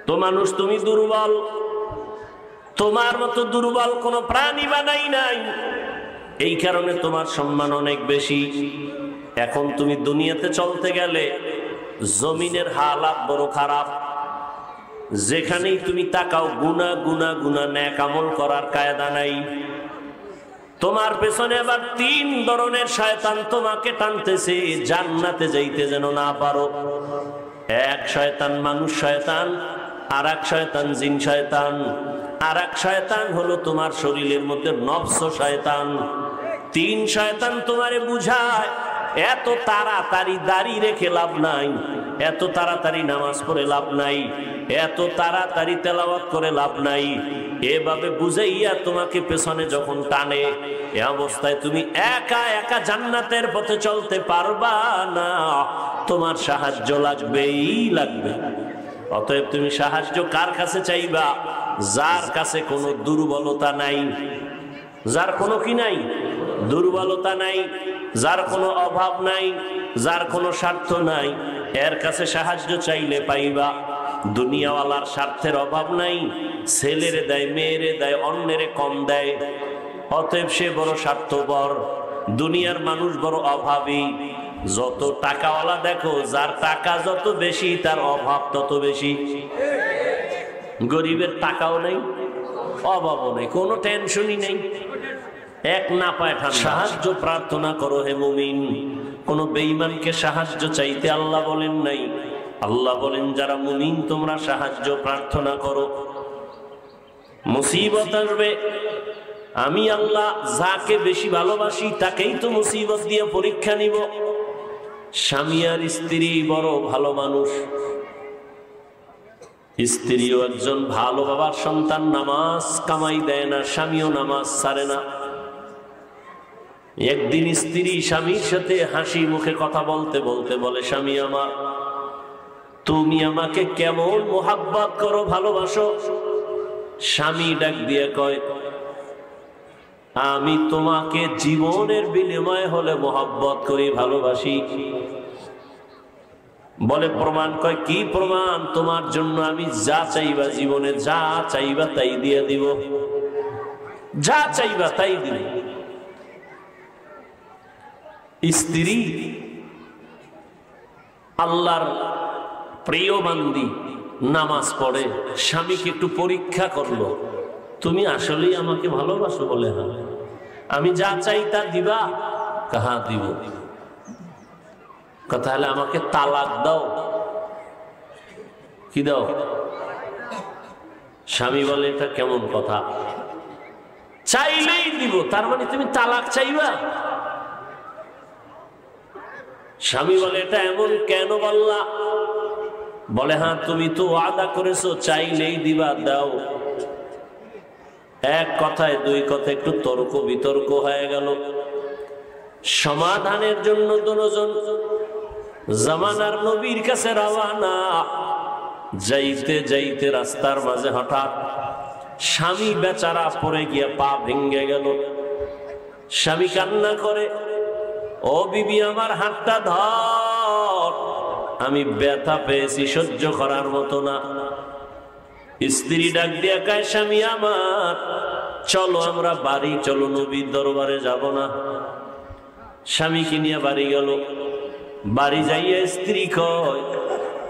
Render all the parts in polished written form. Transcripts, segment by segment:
তো মানুষ তুমি দুর্বল, তোমার মতো দুর্বল কোন প্রাণী বানাই নাই, এই কারণে তোমার সম্মান অনেক বেশি। এখন তুমি দুনিয়াতে চলতে গেলে জমিনের হালাত বড় খারাপ, যেখানেই তুমি তাকাও গুনাহ গুনাহ গুনাহ, নেক আমল করার কায়দা নাই। তোমার পেছনে আবার 3 ধরনের শয়তান তোমাকে টানতেছে জান্নাতে যাইতে যেন না পারো। এক শয়তান মানুষ শয়তান, আর এক শয়তান জিন শয়তান, আর এক শয়তান হলো তোমার শরীরের মধ্যে নফস শয়তান। 3 শয়তান তোমারে বুঝায় এত তাড়াতাড়ি দাড়ি রেখে লাভ নাই, এত তাড়াতাড়ি নামাজ পড়ে লাভ নাই, এত তাড়াতাড়ি তেলাওয়াত করে লাভ নাই। এভাবে বুঝাইয়া তোমাকে পেছনে যখন টানে, এ অবস্থায় তুমি একা একা জান্নাতের পথে চলতে পারবা না, তোমার সাহায্য লাগবেই লাগবে। অতএব তুমি সাহায্য কার কাছে চাইবা? যার কাছে কোনো দুর্বলতা নাই, যার কোনো কি নাই, দুর্বলতা নাই, যার কোনো অভাব নাই, যার কোনো স্বার্থ নাই, এর কাছে সাহায্য চাইলে পাইবা। দুনিয়াওয়ালার স্বার্থের অভাব নাই, ছেলেরে দেয়, মেয়েরে দেয়, অন্যেরে কম দেয়, অতএব সে বড় স্বার্থপর। দুনিয়ার মানুষ বড় অভাবী। যত টাকাওয়ালা দেখো, যার টাকা যত বেশি তার অভাব তত বেশি। গরিবের টাকাও নেই, অভাবও নেই, কোনো টেনশনই নেই, এক না পায় ঠান্ডা। সাহায্য প্রার্থনা করো হে মুমিন। কোন বেঈমানকে সাহায্য চাইতে আল্লাহ বলেন নাই, আল্লাহ বলেন যারা মুমিন তোমরা সাহায্য প্রার্থনা করো। মুসিবত আসবে, আমি আল্লাহ যাকে বেশি ভালোবাসি তাকেই তো মুসিবত দিয়ে পরীক্ষা নিব। স্বামী আর স্ত্রী বড় ভালো মানুষ, স্ত্রীও একজন ভালো বাবার সন্তান, নামাজ কামাই দেয় না, স্বামীও নামাজ ছাড়ে না। একদিন স্ত্রী স্বামীর সাথে হাসি মুখে কথা বলতে বলতে বলে, স্বামী আমার, তুমি আমাকে কেমন মোহাব্বত করো, ভালোবাসো। স্বামী ডাক দিয়ে কয়, আমি তোমাকে জীবনের বিনিময়ে হলে মোহাব্বত করি, ভালোবাসি। বলে প্রমাণ? কয় কি প্রমাণ? তোমার জন্য আমি যা চাইবা, জীবনে যা চাইবা তাই দিয়ে দিব, যা চাইবা তাই দিব। স্ত্রী আল্লাহর প্রিয় বান্দি, নামাজ পড়ে, স্বামীকে একটু পরীক্ষা করলো, তুমি আসলেই আমাকে ভালোবাসো? বলে হ্যাঁ। আমি যা চাই তা দিবা? কাহা দিব। কথা হলে আমাকে তালাক দাও। কি দাও? স্বামী বলে এটা কেমন কথা, চাইলেই দিব, তার মানে তুমি তালাক চাইবা? স্বামী বলে এটা এমন কেন বললা? বলে হ্যাঁ, তুমি তো ওয়াদা করেছো চাইলেই দিবা, দাও। এক কথায় দুই কথা একটু তর্ক বিতর্ক হয়ে গেল। সমাধানের জন্য দুজন জামানার নবীর কাছে রওনা। যাইতে যাইতে রাস্তার মাঝে হঠাৎ স্বামী বেচারা পড়ে গিয়ে পা ভেঙে গেল। স্বামী কান্না করে, ও বিবি আমার হাতটা ধর, আমি ব্যথা পেয়েছি, সহ্য করার মতো না। স্ত্রী ডাক দিয়া কয়, স্বামী আমার, চলো আমরা বাড়ি, চলো নবীর দরবারে যাব না? স্বামীকে নিয়ে বাড়ি গেল। বাড়ি যাইয়া স্ত্রী কয়,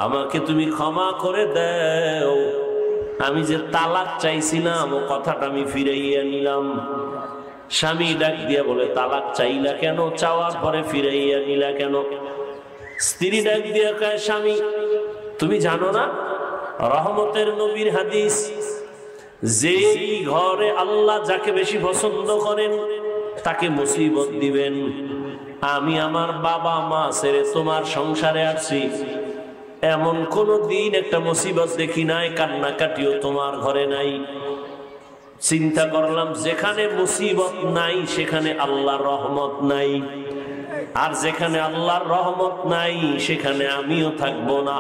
আমাকে তুমি ক্ষমা করে দাও, আমি যে তালাক চাইছিলাম ও কথাটা আমি ফিরাইয়া নিলাম। স্বামী ডাক দিয়া বলে, তালাক চাইলা কেন? চাওয়ার পরে ফিরাইয়া নিলা কেন? স্ত্রী ডাক দিয়া কয়, স্বামী তুমি জানো না রহমতের নবীর হাদিস, যেই ঘরে আল্লাহ যাকে বেশি পছন্দ করেন তাকে মুসিবত দিবেন। আমি আমার বাবা মা ছেড়ে তোমার সংসারে আসছি, এমন কোন দিন একটা মুসিবত দেখি নাই, কান্নাকাটিও তোমার ঘরে নাই। চিন্তা করলাম, যেখানে মুসিবত নাই সেখানে আল্লাহর রহমত নাই, আর যেখানে আল্লাহর রহমত নাই সেখানে আমিও থাকবো না।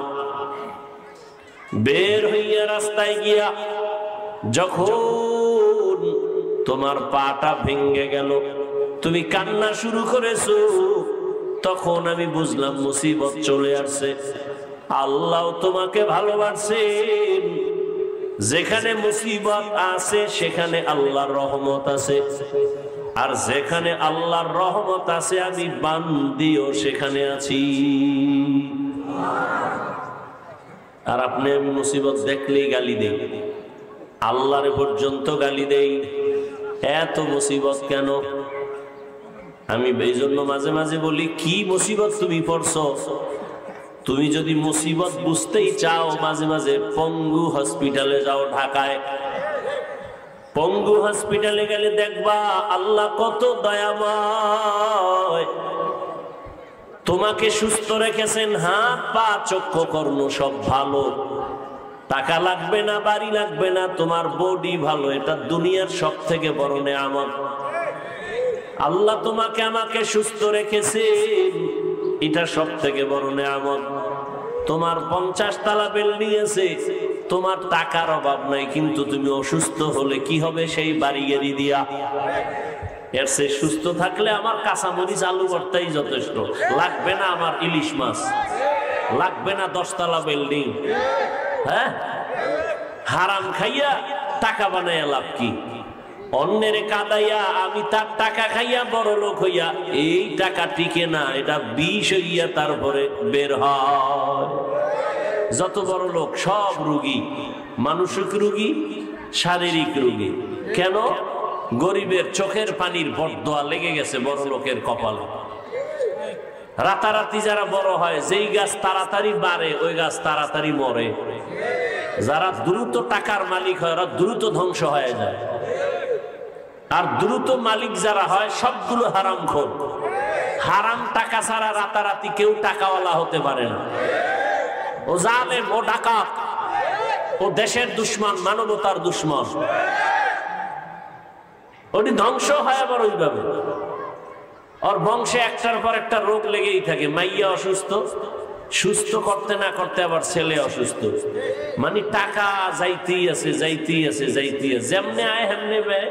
বের হইয়া রাস্তায় গিয়া যখন তোমার পাটা ভেঙে গেল, তুমি কান্না শুরু করেছো, তখন আমি বুঝলাম মুসিবত চলে আসছে। আল্লাহ তোমাকে ভালোবাসেন, যেখানে মুসিবত আছে সেখানে আল্লাহর রহমত আছে, আর যেখানে আল্লাহর রহমত আছে আমি বান্দিও সেখানে আছি। আর আপনি আমি মুসিবত দেখলেই গালি দেই, আল্লাহর পর্যন্ত গালি দেই, এত মুসিবত কেন? আমি এই জন্য মাঝে মাঝে বলি, কি মুসিবত তুমি পড়ছো? তুমি যদি মুসিবত বুঝতেই চাও, মাঝে মাঝে পঙ্গু হসপিটালে যাও ঢাকায়। পঙ্গু হসপিটালে গেলে দেখবা আল্লাহ কত দয়াময়, তোমাকে সুস্থ রেখেছেন, হাত পা চক্ষু কর্ণ সব ভালো, টাকা লাগবে না, বাড়ি লাগবে না, তোমার বডি ভালো, এটা দুনিয়ার সব থেকে বড় নেয়ামত। আল্লাহ তোমাকে আমাকে সুস্থ রেখেছেন, এটা সব থেকে বড় নেয়ামত। তোমার 50 তলা বিল্ডিং আছে, তোমার টাকার অভাব নাই, কিন্তু তুমি অসুস্থ হলে কি হবে? সেই বাড়ি গেড়ি দিয়া। এর চেয়ে সুস্থ থাকলে আমার কাঁচামরিচ আলু ভর্তাই যথেষ্ট, লাগবে না আমার ইলিশ মাছ, লাগবে না 10 তলা বিল্ডিং। হ্যাঁ, হারাম খাইয়া টাকা বানাইয়া লাভ কি? অন্যের কাদাইয়া আমি তার টাকা খাইয়া বড় লোক হইয়া, এই টাকা টিকে না, এটা বিষ হইয়া তারপরে বের হয়। যত বড় লোক সব রোগী, মানসিক রোগী, শারীরিক রোগী। কেন? গরিবের চোখের পানির বরদোয়া লেগে গেছে বড় লোকের কপালে। রাতারাতি যারা বড় হয়, যেই গাছ তাড়াতাড়ি বাড়ে ওই গাছ তাড়াতাড়ি মরে। যারা দ্রুত টাকার মালিক হয় ওরা দ্রুত ধ্বংস হয়ে যায়, আর দ্রুত মালিক যারা হয় সবগুলো হারামখোর। হারাম টাকা ছাড়া রাতারাতি কেউ টাকাওয়ালা হতে পারে না। ও জালেম, ও ডাকাত, ও দেশের দুশ্মন, মানবতার দুশ্মন, ওটি ধ্বংস হয় আবার ওইভাবে। ওর বংশে একটার পর একটা রোগ লেগেই থাকে। মাইয়া অসুস্থ, সুস্থ করতে না করতে আবার ছেলে অসুস্থ, মানে টাকা যাইতেই আছে, যাইতেই আছে, যাইতেই আছে, যেমনে আয় হেমনে ব্যয়।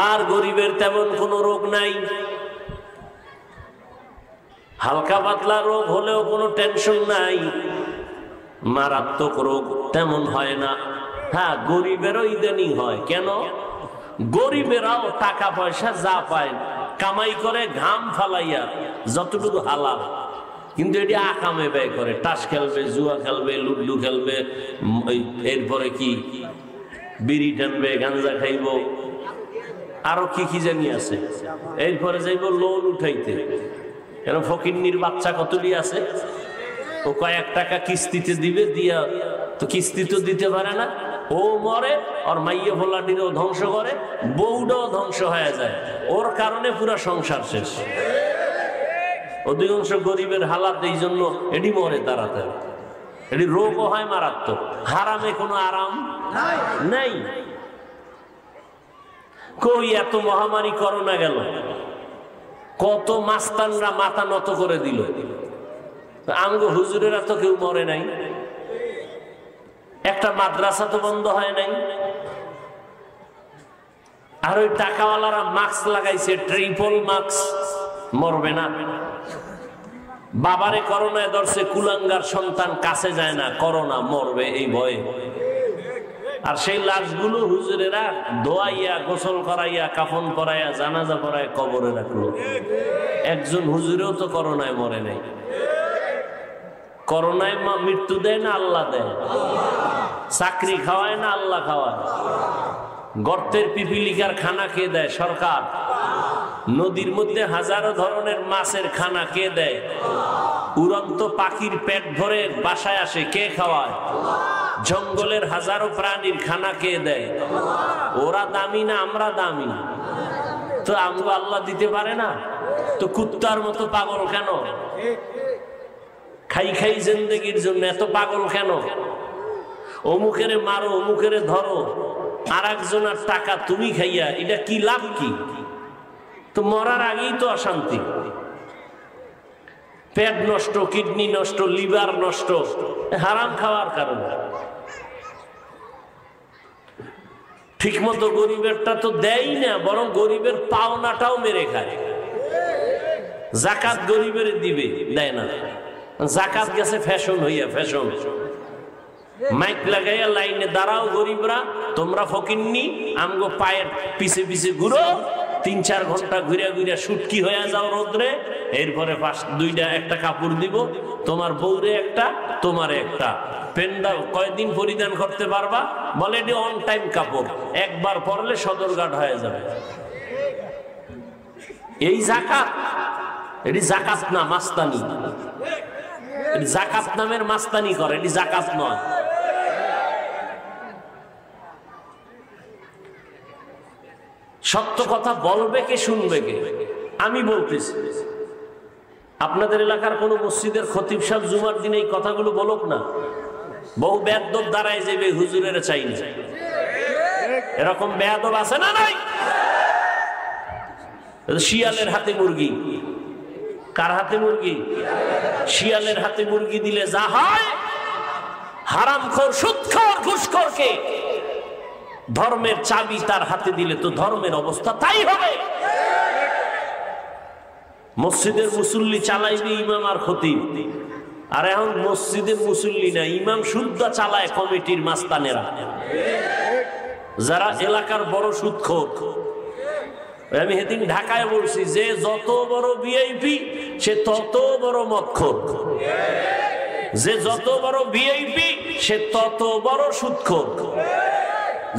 আর গরিবের তেমন কোনো রোগ নাই, হালকা পাতলা রোগ হলেও কোনো টেনশন নাই, মারাত্মক রোগ তেমন হয় না। হ্যাঁ, গরিবেরও ইদানিং হয়। কেন? গরিবেরাও টাকা পয়সা যা পায় কামাই করে ঘাম ফালাইয়া যতটুকু হালাল, কিন্তু এটি আকামে ব্যয় করে। তাস খেলবে, জুয়া খেলবে, লুডলু খেলবে, এরপরে কি বিড়ি টানবে, গাঞ্জা খাইব, আরো কি কি জানি আছে। এরপরে যাইব লোন উঠাইতে। কেন? ফকিন্নির বাচ্চা কতটি আছে, ও কয়েক টাকা কিস্তিতে দিবে, দিয়া তো কিস্তি তো দিতে পারে না, ও মরে, আর মাইয়া ফোলাটিরও ধ্বংস করে, বউটাও ধ্বংস হয়ে যায়, ওর কারণে পুরা সংসার শেষ। অধিকাংশ গরিবের হালাত এই জন্য এটি মরে তাড়াতাড়ি, এটি রোগও হয় মারাত্মক। হারামে কোনো আরাম নাই। কই এত মহামারী করোনা গেল, কত মাস্তানরা মাথা নত করে দিল, আমগো হুজুরেরা তো কেউ মরে নাই, একটা মাদ্রাসা তো বন্ধ হয় নাই। আর ওই টাকাওয়ালারা মাস্ক লাগাইছে, ট্রিপল মাস্ক, মরবে না। বাবারে করোনায় ধরছে, কুলাঙ্গার সন্তান কাছে যায় না, করোনা, মরবে এই ভয়ে। আর সেই লাশগুলো হুজুরেরা ধোয়াইয়া, গোসল করাইয়া, কাফন পরাইয়া, জানাজা পরাইয়া কবরে রাখলো। একজন হুজুরেও তো করোনায় মরে নাই। করোনায় মৃত্যু দেয় না আল্লাহ দেয়? চাকরি খাওয়ায় না আল্লাহ খাওয়ায়? গর্তের পিপিলিকার খানা কে দেয়? সরকার। নদীর মধ্যে হাজারো ধরনের মাছের খানা কে দেয়? উড়ন্ত পাখির পেট ভরে বাসায় আসে কে খাওয়ায়? জঙ্গলের হাজারো প্রাণীর খানা কে দেয়? ওরা দামি না আমরা দামি? তো আমগো আল্লাহ দিতে পারে না? তো কুত্তার মতো পাগল কেন? খাই খাই জিন্দেগির জন্য এত পাগল কেন? অমুকেরে মারো, অমুকেরে ধরো, আর একজনের টাকা তুমি খাইয়া, এটা কি লাভ কি? তো মরার আগেই তো অশান্তি। পেট নষ্ট, কিডনি নষ্ট, লিভার নষ্ট, হারাম খাওয়ার কারণে। ঠিক মতো গরিবেরটা তো দেয় না, বরং গরিবের পাওনাটাও মেরে খায়। জাকাত গরিবের দিবে, দেয় না। জাকাত গেছে ফ্যাশন হইয়া, ফ্যাশন। মাইক লাগাইয়া লাইনে দাঁড়াও গরিবরা, তোমরা ফকিন্নি, আমগো পায়ের পিছে পিছে ঘুরো, 3-4 ঘন্টা ঘুরে ঘুরে শুটকি হয়ে যাও রোদ্রে, এরপরে দুইটা একটা কাপড় দিব, তোমার বউরে একটা, তোমারে একটা। পেন্ডা কয়দিন পরিধান করতে পারবা? বলে এটি অন টাইম কাপড়, একবার পরলে সদরঘাট হয়ে যাবে। এই জাকাত, এটি জাকাত না, মাস্তানি। জাকাত নামের মাস্তানি করে, এটি জাকাত নয়। সত্য কথা বলবে কে, শুনবে কে? আমি বলতেছি, আপনাদের এলাকার কোন মসজিদের খতিব সাহেব জুমার দিনে এই কথাগুলো বলুক না। বহু বেয়াদব দাঁড়ায় যাবে, হুজুরের চাই না। এরকম বেয়াদব আছে না নাই? শিয়ালের হাতে মুরগি। কার হাতে মুরগি? শিয়ালের হাতে মুরগি দিলে যা হয়, হারামখোর, সুদখোর, ঘুষখোরকে ধর্মের চাবি তার হাতে দিলে তো ধর্মের অবস্থা তাই হবে। মসজিদের মুসল্লি চালাইবে ইমাম আর খতিব, আর এখন মসজিদের মুসল্লি না, ইমাম শুদ্ধ চালায় কমিটির মাস্তানেরা, যারা এলাকার বড় সুদখোর। আমি সেদিন ঢাকায় বলছি যে যত বড় ভিআইপি সে তত বড় মদখোর, যে যত বড় ভিআইপি সে তত বড় সুদখোর,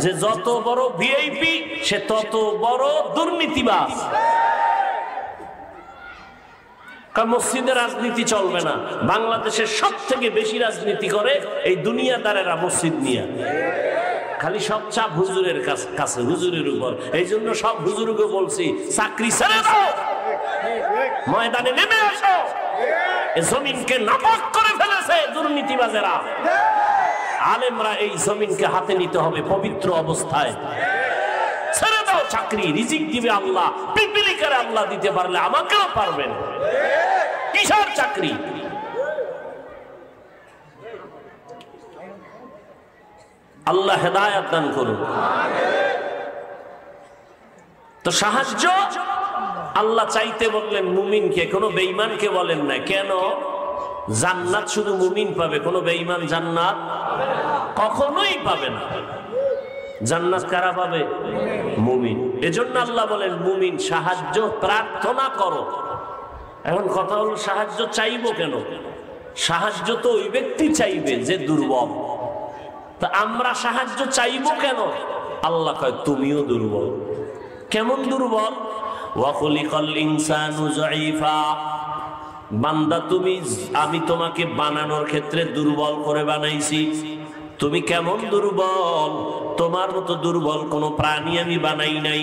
যে যত বড় ভিআইপি সে তত বড় দুর্নীতিবাজ। মসজিদে রাজনীতি চলবে না। বাংলাদেশের সব থেকে বেশি রাজনীতি করে এই দুনিয়াদারেরা মসজিদ নিয়ে। খালি সব চাপ হুজুরের কাছে, হুজুরের উপর। এই জন্য সব হুজুরকে বলছি, চাকরি ছেড়ে দাও, ময়দানে নেমে আসো। জমিনকে নাপাক করে ফেলেছে দুর্নীতিবাজেরা। আলেমরা এই জমিনকে হাতে নিতে হবে পবিত্র অবস্থায়। ছেড়ে দাও চাকরি, রিজিক দিবে আল্লাহ, পিপিলিকারে আল্লাহ দিতে পারলে আমাকেও পারবেন। কিসের চাকরি? আল্লাহ হেদায়েত দান করুন। তো সাহায্য আল্লাহ চাইতে বললেন মুমিনকে, কোনো বেঈমানকে বলেন না। কেন? জান্নাত শুধু মুমিন পাবে, কোনো বেঈমান জান্নাত কখনোই পাবে না। জান্নাত কারা পাবে? মুমিন। এজন্য আল্লাহ বলেন মুমিন সাহায্য প্রার্থনা করো। এখন কথা হলো সাহায্য চাইবো কেন? সাহায্য তো ওই ব্যক্তি চাইবে যে দুর্বল। তা আমরা সাহায্য চাইবো কেন? আল্লাহ কয় তুমিও দুর্বল। কেমন দুর্বল? ওয়া খুলিকাল ইনসানু যায়ীফা। বান্দা তুমি, আমি তোমাকে বানানোর ক্ষেত্রে দুর্বল করে বানাইছি। তুমি কেমন দুর্বল? তোমার মতো দুর্বল কোন প্রাণী আমি বানাই নাই।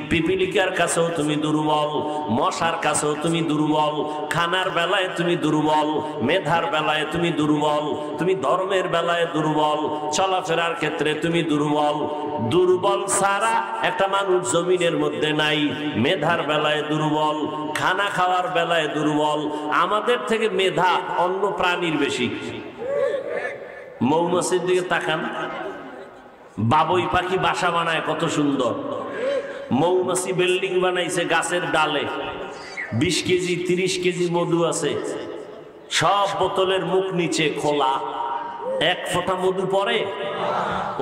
পিপিলিকার কাছেও তুমি দুর্বল, মশার কাছেও তুমি দুর্বল, খানার বেলায় তুমি দুর্বল, মেধার বেলায় তুমি দুর্বল, তুমি ধর্মের বেলায় দুর্বল, চলাফেরার ক্ষেত্রে তুমি দুর্বল। দুর্বল ছাড়া একটা মানুষ জমিনের মধ্যে নাই। মেধার বেলায় দুর্বল, খানা খাওয়ার বেলায় দুর্বল। আমাদের থেকে মেধা অন্য প্রাণীর বেশি। মৌমাছির দিকে তাকান, বাবুই পাখি বাসা বানায় কত সুন্দর। মৌমাছি বিল্ডিং বানাইছে গাছের ডালে, 20 কেজি 30 কেজি মধু আছে, সব বোতলের মুখ নিচে খোলা, এক ফোঁটা মধু পড়ে।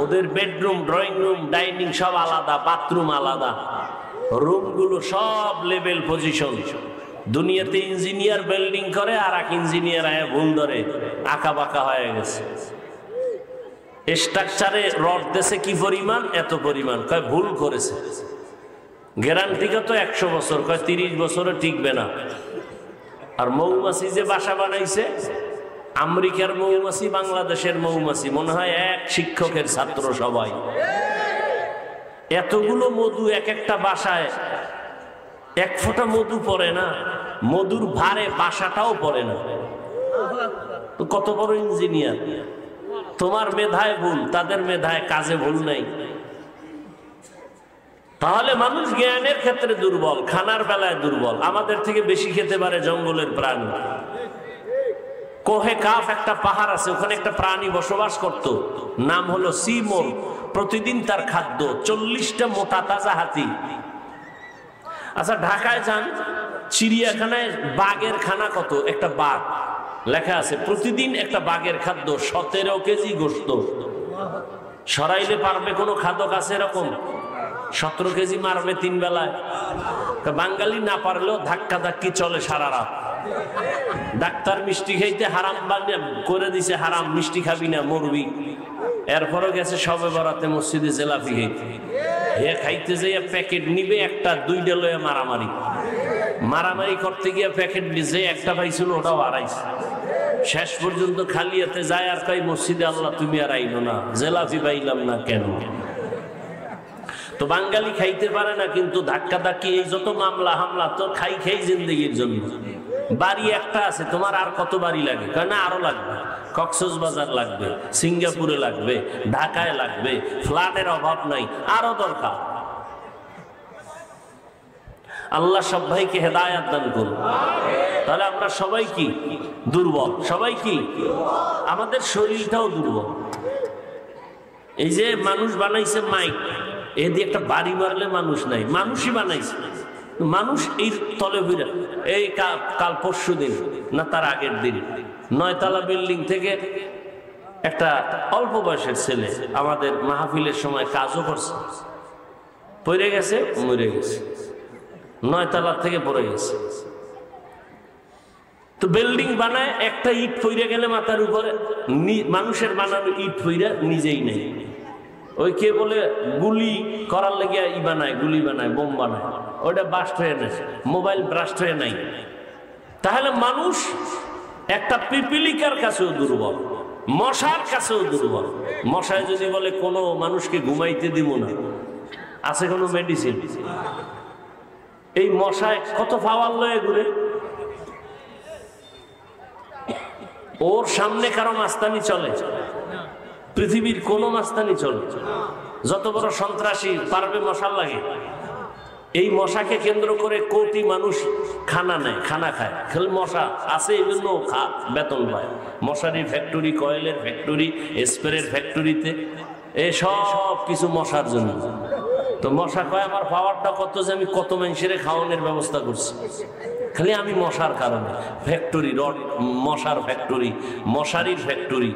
ওদের বেডরুম, ড্রয়িং রুম, ডাইনিং সব আলাদা, বাথরুম আলাদা, রুমগুলো সব লেভেল পজিশন। দুনিয়াতে ইঞ্জিনিয়ার বিল্ডিং করে আর এক ইঞ্জিনিয়ার আয়া ভুল ধরে, আঁকা বাঁকা হয়ে গেছে। স্ট্রাকচারে রড দেশে কি পরিমাণ, এত পরিমাণ, কয় ভুল করেছে। গ্যারান্টি কত? 100 বছর, কয় 30 বছরে টিকবে না। আর মৌমাছি যে বাসা বানাইছে, আমেরিকার মৌমাছি, বাংলাদেশের মৌমাছি, মনে হয় এক শিক্ষকের ছাত্র সবাই। এতগুলো মধু এক একটা বাসায়, এক ফোঁটা মধু পড়ে না, মধুর ভারে বাসাটাও পড়ে না। তো কত বড় ইঞ্জিনিয়ার! তোমার মেধায় ভুল, তাদের মেধায় কাজে ভুল নাই। তাহলে মানুষ জ্ঞানের ক্ষেত্রে দুর্বল, খানার বেলায় দুর্বল। আমাদের থেকে বেশি খেতে পারে জঙ্গলের প্রাণী। কোহে কাফ একটা পাহাড় আছে, ওখানে একটা প্রাণী বসবাস করত, নাম হলো সিমোন। প্রতিদিন তার খাদ্য 40টা মোটা তাজা হাতি। আচ্ছা ঢাকায় যান, চিড়িয়াখানায় বাঘের খানা কত? একটা বাঘ লেখা আছে প্রতিদিন একটা বাঘের খাদ্য 17 কেজি গোশত। সরাইলে পারবে কোনো খাদক আছে এরকম? 17 কেজি মারবে 3 বেলায়। বাঙালি না পারলেও ধাক্কা ধাক্কি চলে সারা রাত। ডাক্তার মিষ্টি খাইতে হারাম করে দিছে, হারাম মিষ্টি খাবি না মরবি। এরপরও গেছে সবে বরাতে মসজিদে জেলাপি খাইতে। হে খাইতে যাইয়া প্যাকেট নিবে, একটা 2টা লইয়া মারামারি করতে গিয়া প্যাকেট যে একটা পাইছিল ওটাও হারাইছে। শেষ পর্যন্ত খালি হাতে যায় আর কই মসজিদে আল্লাহ তুমি আর আইলো না, জেলাপি পাইলাম না কেন? তো বাঙালি খাইতে পারে না, কিন্তু ধাক্কা ধাক্কি এই যত মামলা হামলা তো খাই জিন্দগির জন্য। বাড়ি একটা আছে, তোমার আর কত বাড়ি লাগে? না আরো লাগবে, কক্সবাজার লাগবে, সিঙ্গাপুরে লাগবে, ঢাকায় লাগবে, ফ্ল্যাটের অভাব নাই, আরো দরকার। আল্লাহ সব ভাইকে হেদায়েত দান করুন। তাহলে আমরা সবাই কি দুর্বল? সবাই কি? আমাদের শরীরটাও দুর্বল। এই যে মানুষ বানাইছে মাইক, এ দিয়ে একটা বাড়ি মারলে মানুষ নাই, মানুষই বানাইছে। মানুষ এই তলে ফিরে এই কাল পরশু দিন না তার আগের দিন 9 তলা বিল্ডিং থেকে একটা অল্প বয়সের ছেলে আমাদের মাহফিলের সময় কাজও করছে, পড়ে গেছে, মরে গেছে। 9 তলা থেকে পড়ে গেছে। তো বিল্ডিং বানায়, একটা ইট পড়ে গেলে মাথার উপরে মানুষের বানানো ইট পড়ে নিজেই নেই। ওই কে বলে গুলি করার লেগে ই বানায়, গুলি বানায়, বোম বানায়, ওইটা বাস্ট হয়ে নেয়, মোবাইল ব্রাস্ট হয়ে নাই। তাহলে মানুষ একটা পিপিলিকার কাছেও দুর্বল, মশার কাছেও দুর্বল। মশায় যদি বলে কোনো মানুষকে ঘুমাইতে দিব না, আছে কোনো মেডিসিন? এই মশায় কত পাওয়ার লয়ে ঘুরে। ওর সামনে কারো মাস্তানি চলে? পৃথিবীর কোন মাস্তানি চলে? যত বড় সন্ত্রাসী পারবে মশার লাগে? এই মশাকে কেন্দ্র করে কোটি মানুষ খানা নেয়, খানা খায়। খালি মশা আছে এই জন্য বেতন পায়। মশারির ফ্যাক্টরি, কয়েলের ফ্যাক্টরি, স্প্রের ফ্যাক্টরিতে সব কিছু মশার জন্য। তো মশা কয় আমার পাওয়ারটা কত যে আমি কত মানুষের খাওয়ানোর ব্যবস্থা করছি, খালি আমি মশার কারণে। ফ্যাক্টরি, রড মশার ফ্যাক্টরি, মশারির ফ্যাক্টরি,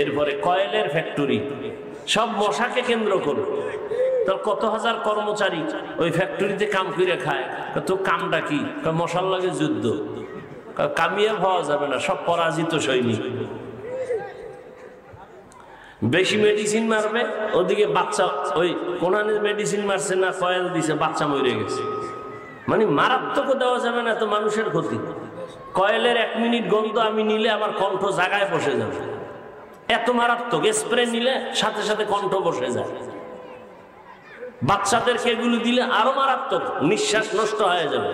এরপরে কয়েলের ফ্যাক্টরি, সব মশাকে কেন্দ্র করে। তো কত হাজার কর্মচারী ওই ফ্যাক্টরিতে কাম করে খায়। তো কামটা কি? মশার লাগে যুদ্ধ, কামিয়ে হওয়া যাবে না, সব পরাজিত সৈনিক। বেশি মেডিসিন মারবে, ওদিকে বাচ্চা ওই কোনানে মেডিসিন মারছে না, কয়েল দিছে, বাচ্চা মরে গেছে। মানে মারাত্মক দেওয়া যাবে না, তো মানুষের ক্ষতি। কয়েলের 1 মিনিট গন্ধ আমি নিলে আমার কণ্ঠ জায়গায় বসে যাবে, এত মারাত্মক। স্প্রে নিলে সাথে সাথে কণ্ঠ বসে যায়। বাচ্চাদেরকে এগুলো দিলে আরো মারাত্মক, নিঃশ্বাস নষ্ট হয়ে যাবে।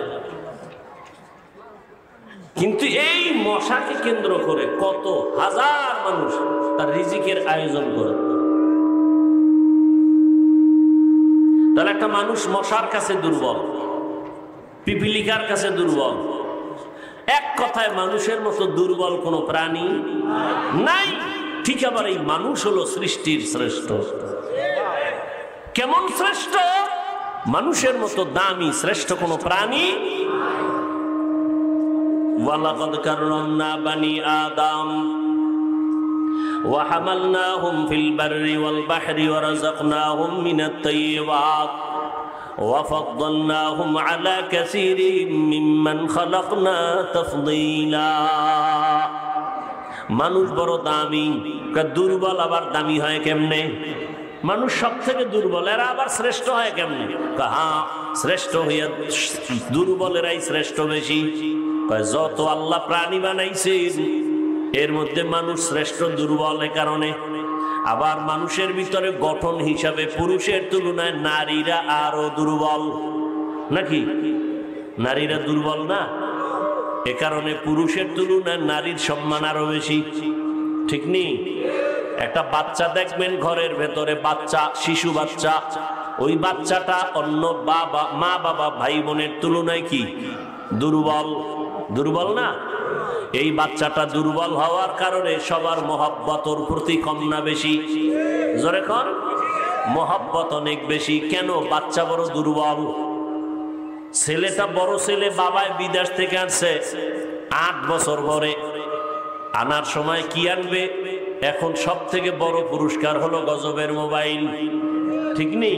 কিন্তু এই মশাকে কেন্দ্র করে কত হাজার মানুষ তার রিজিকের আয়োজন করে। তাহলে একটা মানুষ মশার কাছে দুর্বল, পিপিলিকার কাছে দুর্বল। এক কথায় মানুষের মতো দুর্বল কোন প্রাণী নাই। ঠিক আবার এই মানুষ হলো সৃষ্টির শ্রেষ্ঠ। কেমন শ্রেষ্ঠ? মানুষের মতো দামি শ্রেষ্ঠ কোন প্রাণী। ওয়ালাকাদ কাররামনা বানি আদম ওয়া হামালনাহুম ফিল বাররি ওয়াল বাহরি ওয়া রাযাকনাহুম মিনাত তাইয়্যিবাত ওয়া ফাদ্দালনাহুম আলা কাসীরিন মিম্মান খালাকনা তাফদীলা। মানুষ বড় দামি, দুর্বল আবার দামি হয় কেমনে? মানুষ সব থেকে দুর্বল, এরা আবার শ্রেষ্ঠ হয় কেমনে? হ্যাঁ, শ্রেষ্ঠ হইয়া দুর্বলেরাই শ্রেষ্ঠ বেশি। যত আল্লাহ প্রাণী বানাইছেন এর মধ্যে মানুষ শ্রেষ্ঠ দুর্বল এ কারণে। আবার মানুষের ভিতরে গঠন হিসাবে পুরুষের তুলনায় নারীরা আরো দুর্বল। নাকি নারীরা দুর্বল না? এ কারণে পুরুষের তুলনায় নারীর সম্মান আরো বেশি। ঠিক নেই? একটা বাচ্চা দেখবেন ঘরের ভেতরে, বাচ্চা, শিশু বাচ্চা, ওই বাচ্চাটা অন্য বাবা, মা বাবা, ভাই বোনের তুলনায় কি দুর্বল? দুর্বল না? এই বাচ্চাটা দুর্বল হওয়ার কারণে সবার মহব্বত ওর প্রতি কম না বেশি? জোরে কর, মহব্বত অনেক বেশি। কেন? বাচ্চা বড় দুর্বল। ছেলেটা, বড় ছেলে বাবায় বিদেশ থেকে আসছে 8 বছর পরে, আনার সময় কি আনবে? এখন সব থেকে বড় পুরস্কার হলো গজবের মোবাইল, ঠিক নেই?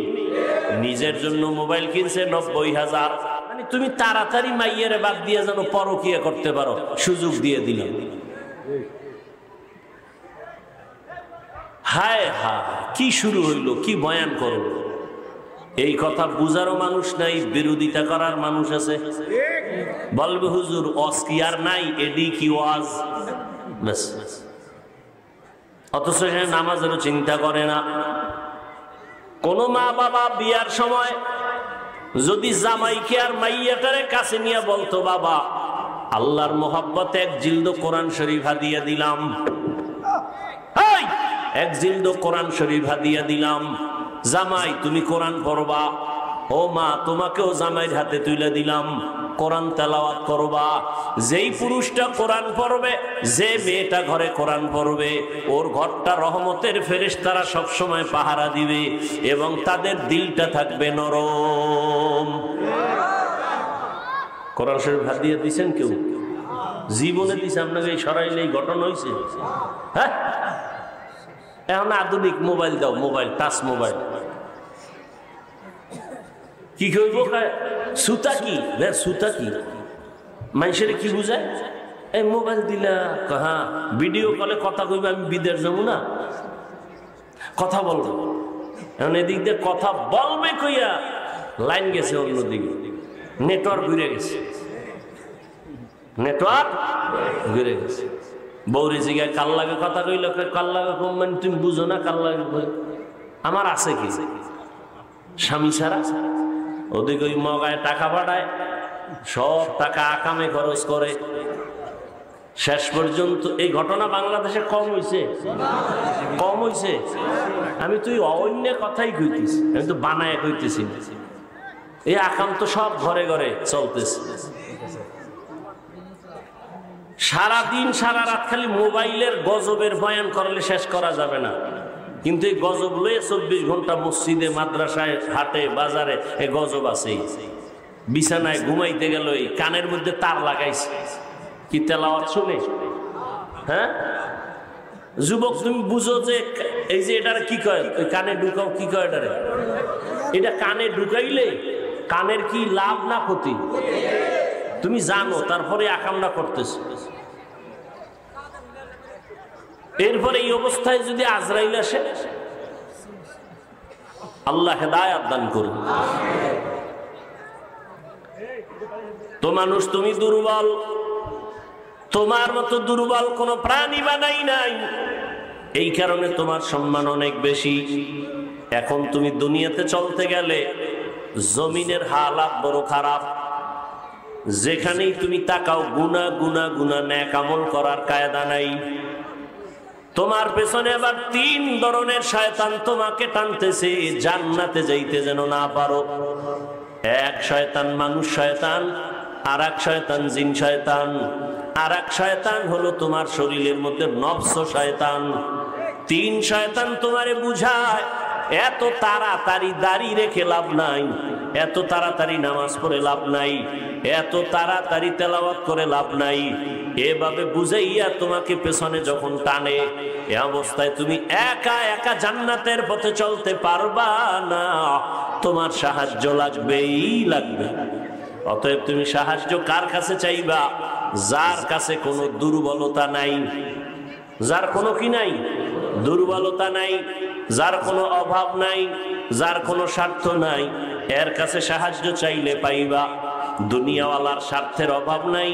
নিজের জন্য মোবাইল কিনছে 90,000, মানে তুমি তাড়াতাড়ি মাইয়ের বাদ দিয়ে যেন পরকিয়া করতে পারো সুযোগ দিয়ে দিলাম। হায় হায়, কি শুরু হইল, কি বয়ান করলো। এই কথা বুঝারও মানুষ নাই, বিরোধিতা করার মানুষ আছে। বলবে হুজুর ওয়াজ কি আর নাই, এডি কি ওয়াজ। অথচ এখানে নামাজেরও চিন্তা করে না। কোন মা বাবা বিয়ার সময় যদি জামাইকে আর মাইয়াটারে কাছে নিয়ে বলতো, বাবা আল্লাহর মোহাব্বতে এক জিলদ কোরআন শরীফ হাদিয়া দিলাম, এক জিলদ কোরআন শরীফ হাদিয়া দিলাম, জামাই তুমি কোরআন পড়বা, ও মা তোমাকেও জামাইয়ের হাতে তুলে দিলাম, কোরআন তেলাওয়াত করবা। যেই পুরুষটা কোরআন পড়বে, যে মেয়েটা ঘরে কোরআন পড়বে, ওর ঘরটা রহমতের ফেরেশতারা সবসময় পাহারা দিবে এবং তাদের দিলটা থাকবে নরম। কোরআন শরীফ হাত দিয়ে দিয়েছেন কেউ? জীবনে দিছে আপনাকে? এই সরাইলে এই ঘটনা হয়েছে? হ্যাঁ, এখন আধুনিক মোবাইল দাও, মোবাইল টাচ মোবাইল, কি কইব? সুতা কি সুতা কি মানুষের কি বুঝায়? এই মোবাইল দিলা, হ্যাঁ ভিডিও কলে কথা কইবে, আমি বিদেশ যাবো না, কথা বলবো। এখন এদিক দিয়ে কথা বলবে কইয়া লাইন গেছে অন্যদিকে, নেটওয়ার্ক ঘুরে গেছে, নেটওয়ার্ক ঘুরে গেছে। বৌরি জিগায় কাল লাগে কথা কইল, কাল লাগে মানে তুমি বুঝো না, কাল লাগে কই আমার আছে কি স্বামী ছাড়া? ওদিকে ওই মগায় টাকা পাঠায়, সব টাকা আকামে খরচ করে, শেষ পর্যন্ত এই ঘটনা বাংলাদেশে কম হইছে, কম হইছে। আমি তুই অন্য কথাই কইতেছি, আমি তো বানায় কইতেছি। এই আকাম তো সব ঘরে ঘরে চলতেছে। সারাদিন সারা রাত খালি মোবাইলের গজবের বয়ান করলে শেষ করা যাবে না, কিন্তু এই গজব লয়ে 24 ঘন্টা মসজিদে, মাদ্রাসায়, হাটে, বাজারে এই গজব আছেই। বিছানায় ঘুমাইতে গেল এই কানের মধ্যে তার লাগাইছে, কি তেলাওয়াত শুনে? হ্যাঁ যুবক, তুমি বুঝো যে এই যে এটার কি কয়, ওই কানে ঢুকাও, কি কয় এটারে? এটা কানে ঢুকাইলে কানের কি লাভ না ক্ষতি তুমি জানো, তারপরে আকামটা করতেছে। এরপরে এই অবস্থায় যদি আজরাইল আসে, আল্লাহ হেদায়েত দান করুন। তো মানুষ তুমি দুর্বল, তোমার মতো দুর্বল কোন প্রাণী বানাই নাই, এই কারণে তোমার সম্মান অনেক বেশি। এখন তুমি দুনিয়াতে চলতে গেলে জমিনের হালাত বড় খারাপ, যেখানেই তুমি তাকাও গুনাহ গুনাহ গুনাহ, নেক আমল করার কায়দা নাই। তোমার পেছনে আবার 3 ধরনের শয়তান তোমাকে টানতেছে জান্নাতে যাইতে যেন না পারো। এক শয়তান মানুষ শয়তান, আর এক শয়তান জিন শয়তান, আর এক শয়তান হলো তোমার শরীরের মধ্যে নফস শয়তান। 3 শয়তান তোমারে বুঝায় এত তাড়াতাড়ি দাড়ি রেখে লাভ নাই, এত তাড়াতাড়ি নামাজ পড়ে লাভ নাই, এত তাড়াতাড়ি তেলাওয়াত করে লাভ নাই। এভাবে বুঝাইয়া তোমাকে পেছনে যখন টানে, এ অবস্থায় তুমি একা একা জান্নাতের পথে চলতে পারবা না, তোমার সাহায্য লাগবেই লাগবে। অতএব তুমি সাহায্য কার কাছে চাইবা? যার কাছে কোনো দুর্বলতা নাই, যার কোনো কি নাই, দুর্বলতা নাই, যার কোনো অভাব নাই, যার কোনো স্বার্থ নাই, এর কাছে সাহায্য চাইলে পাইবা। দুনিয়াওয়ালার স্বার্থের অভাব নাই,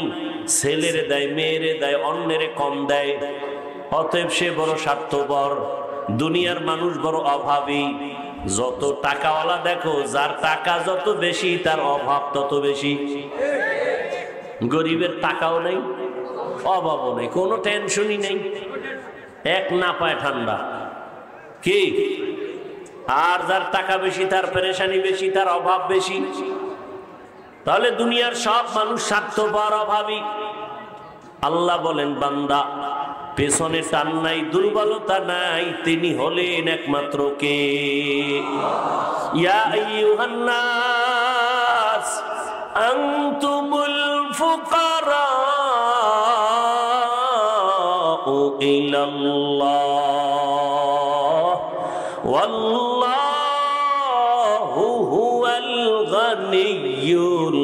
ছেলেরে দেয়, মেয়েরে দেয়, অন্যেরে কম দেয়, অতএব সে বড় স্বার্থপর। দুনিয়ার মানুষ বড় অভাবী। যত টাকাওয়ালা দেখো, যার টাকা যত বেশি তার অভাব তত বেশি। গরিবের টাকাও নেই, অভাবও নেই, কোনো টেনশনই নেই, এক না পায় ঠান্ডা। কি? আর যার টাকা বেশি তার পেরেশানি বেশি, তার অভাব বেশি। তাহলে দুনিয়ার সব মানুষ স্বার্থপর, অভাবী। আল্লাহ বলেন, বান্দা পেছনে টান নাই, দুর্বলতা নাই, তিনি হলেন একমাত্র কে? ইয়া আইয়ুহান নাস আনতুমুল ফুকারা ইল্লাল্লাহ ওয়াল্লাহু হুয়াল গানিয়্যুল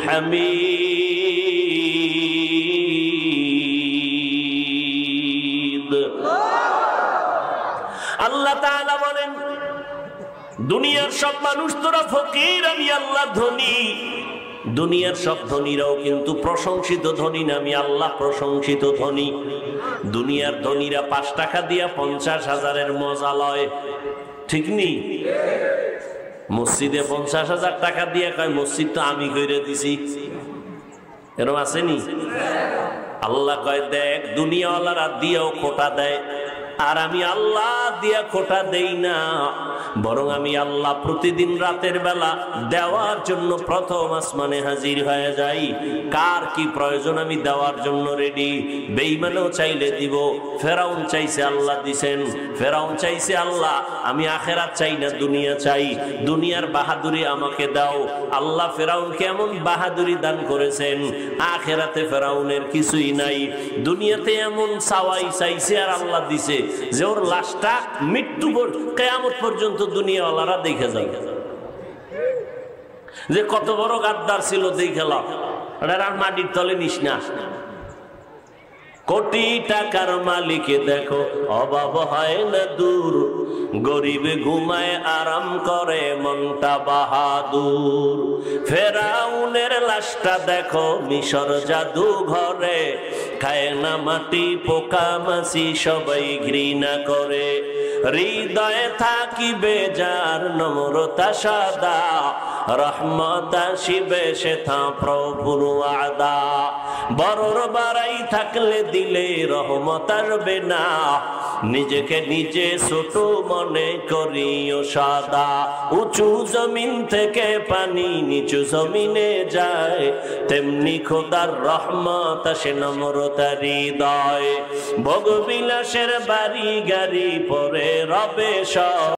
হামিদ। আল্লাহ তাআলা বলেন, দুনিয়ার সব মানুষ তোরা ফকির, আমি আল্লাহ ধনী। দুনিয়ার সব ধনীরাও কিন্তু প্রশংসিত ধনী না, আমি আল্লাহ প্রশংসিত ধনী। দুনিয়ার ধনীরা 5 টাকা দিয়া 50,000-এর মজা লয়, ঠিক নি? মসজিদে 50,000 টাকা দিয়ে কয় মসজিদ তো আমি কইরে দিছি, এরকম আসেনি? আল্লাহ কয় দেখ, দুনিয়াওয়ালারা দিয়েও খোটা দেয়, আর আমি আল্লাহ দিয়া খোটা দেই না, বরং আমি আল্লাহ প্রতিদিন রাতের বেলা দেওয়ার জন্য প্রথম আসমানে হাজির হয়ে যাই। কার কি প্রয়োজন আমি দেওয়ার জন্য রেডি। বেঈমানও চাইলে দিব। ফেরাউন চাইছে, আল্লাহ দিছেন। ফেরাউন চাইছে, আল্লাহ আমি আখেরাত চাই না, দুনিয়া চাই, দুনিয়ার বাহাদুরি আমাকে দাও। আল্লাহ ফেরাউনকে এমন বাহাদুরি দান করেছেন, আখেরাতে ফেরাউনের কিছুই নাই। দুনিয়াতে এমন চাওয়াই চাইছে আর আল্লাহ দিছে যে ওর লাশটা মৃত্যু কিয়ামত পর্যন্ত দুনিয়াওয়ালারা দেখে যায় যে কত বড় গাদ্দার ছিল, দেখে লাও, আর মাটির তলে নিস না। কোটি টাকার মালিকে দেখো অভাব হয় না দূর, গরিবে ঘুমায় আরাম করে মনটা বাহাদুর। ফেরাউনের লাশটা দেখো মিশর জাদু ঘরে, খায় না মাটি পোকা মাছি সবাই ঘৃণা করে। হৃদয়ে থাকিবে যার নম্রতা সাদা, রহমত আসিবে সেথা প্রভুর ওয়াদা। বড়র বাড়াই থাকলে দিলে রহমত আসবে না, নিজেকে নিজে ছোট মনে করিও সাদা। উঁচু জমিন থেকে পানি নিচু জমিনে যায়, তেমনি খোদার রহমত আসে নম্রতার হৃদয়। ভোগবিলাসের বাড়ি গাড়ি পরে রবে সব।